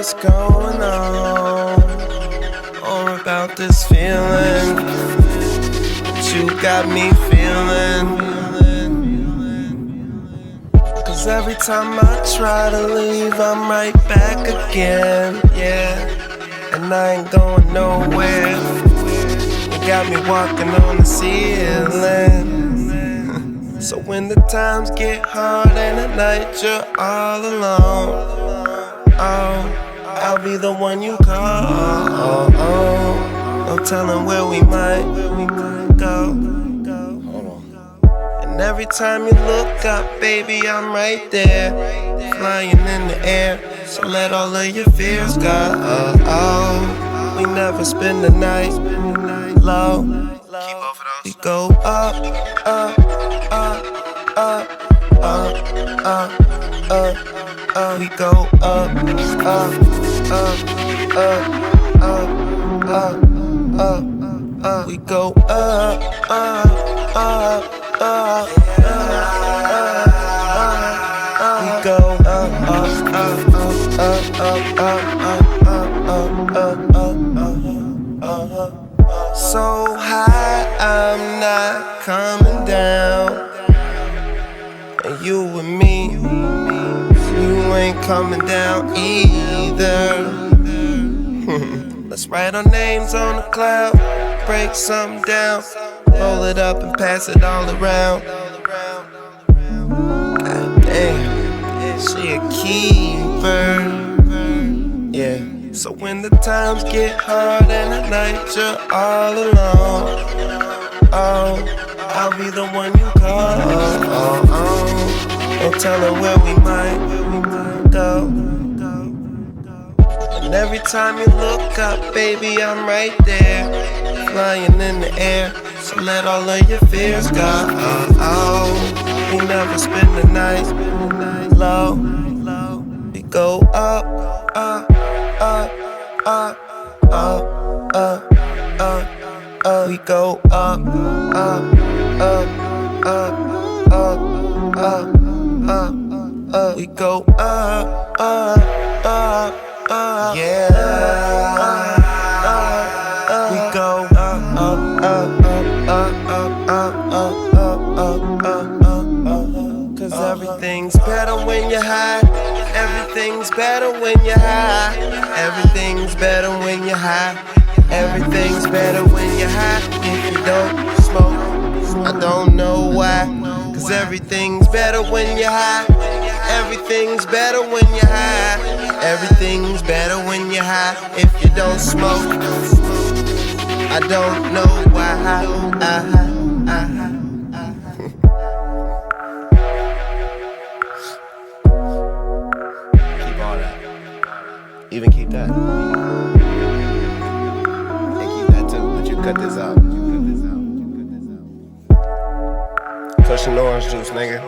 what's going on, or about this feeling that you got me feeling. Cause every time I try to leave, I'm right back again, yeah. And I ain't going nowhere. You got me walking on the ceiling. So when the times get hard and at night you're all alone, oh, I'll be the one you call. No telling where we might go. And every time you look up, baby, I'm right there, flying in the air. So let all of your fears go. We never spend the night low. We go up, up, up, up, up, up, up, up. We go up, up, up, up, up, up, up, up. We go up, up, up, up, we go up, up, up, up, up, up, up, up, up, up. So high, I'm not coming down. And you and me, you ain't coming down either. Let's write our names on the cloud, break something down, roll it up and pass it all around. God damn, she a keeper, yeah. So when the times get hard and at night you're all alone, oh, I'll be the one you call. No telling where we might go. And every time you look up, baby, I'm right there, flying in the air. So let all of your fears go. We never spend the night low. We go up, up, up, up, up, up, up, up. We go up, up, up, up, up, up, up, up. We go up, up, up, up, yeah. We go up, up, up, up, up, up, up, up, up, up, up, up. Cause everything's better when you're high. Everything's better when you're high. Everything's better when you're high. Everything's better when you're high. If you don't smoke, I don't know why. Cause everything's better when you're high. Everything's better when you're high. Everything's better when you're high. If you don't smoke, I don't know why. Keep all that. Even keep that. And keep that too, but you cut this out. Cushion orange juice, nigga.